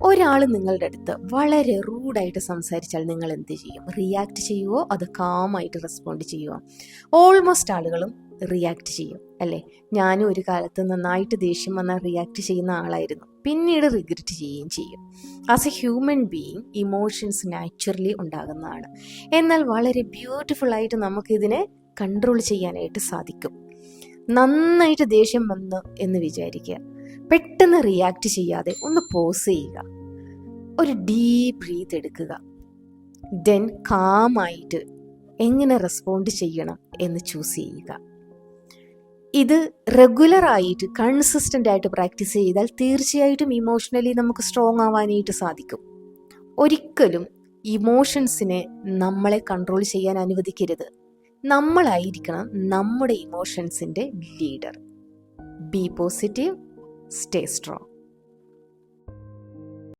ഒരാൾ നിങ്ങളുടെ അടുത്ത് വളരെ റൂഡായിട്ട് സംസാരിച്ചാൽ നിങ്ങൾ എന്ത് ചെയ്യും? റിയാക്ട് ചെയ്യുമോ അത് കാമായിട്ട് റെസ്പോണ്ട് ചെയ്യുമോ? ഓൾമോസ്റ്റ് ആളുകളും റിയാക്ട് ചെയ്യും അല്ലേ? ഞാനും ഒരു കാലത്ത് നന്നായിട്ട് ദേഷ്യം വന്നാൽ റിയാക്ട് ചെയ്യുന്ന ആളായിരുന്നു. പിന്നീട് റിഗ്രറ്റ് ചെയ്യുകയും ചെയ്യും. As A human being emotions naturally ഉണ്ടാകുന്നതാണ്. എന്നാൽ വളരെ ബ്യൂട്ടിഫുൾ ആയിട്ട് നമുക്കിതിനെ കൺട്രോൾ ചെയ്യാനായിട്ട് സാധിക്കും. നന്നായിട്ട് ദേഷ്യം വന്നു എന്ന് വിചാരിക്കുക. പെട്ടെന്ന് റിയാക്ട് ചെയ്യാതെ ഒന്ന് പോസ് ചെയ്യുക, ഒരു ഡീപ്പ് ബ്രീത്ത് എടുക്കുക, ദെൻ കാമായിട്ട് എങ്ങനെ റെസ്പോണ്ട് ചെയ്യണം എന്ന് ചൂസ് ചെയ്യുക. ഇത് റെഗുലറായിട്ട് കൺസിസ്റ്റൻ്റ് ആയിട്ട് പ്രാക്ടീസ് ചെയ്താൽ തീർച്ചയായിട്ടും ഇമോഷണലി നമുക്ക് സ്ട്രോങ് ആവാനായിട്ട് സാധിക്കും. ഒരിക്കലും ഇമോഷൻസിനെ നമ്മളെ കൺട്രോൾ ചെയ്യാൻ അനുവദിക്കരുത്. നമ്മളായിരിക്കണം നമ്മുടെ ഇമോഷൻസിൻ്റെ leader. Be positive, stay strong.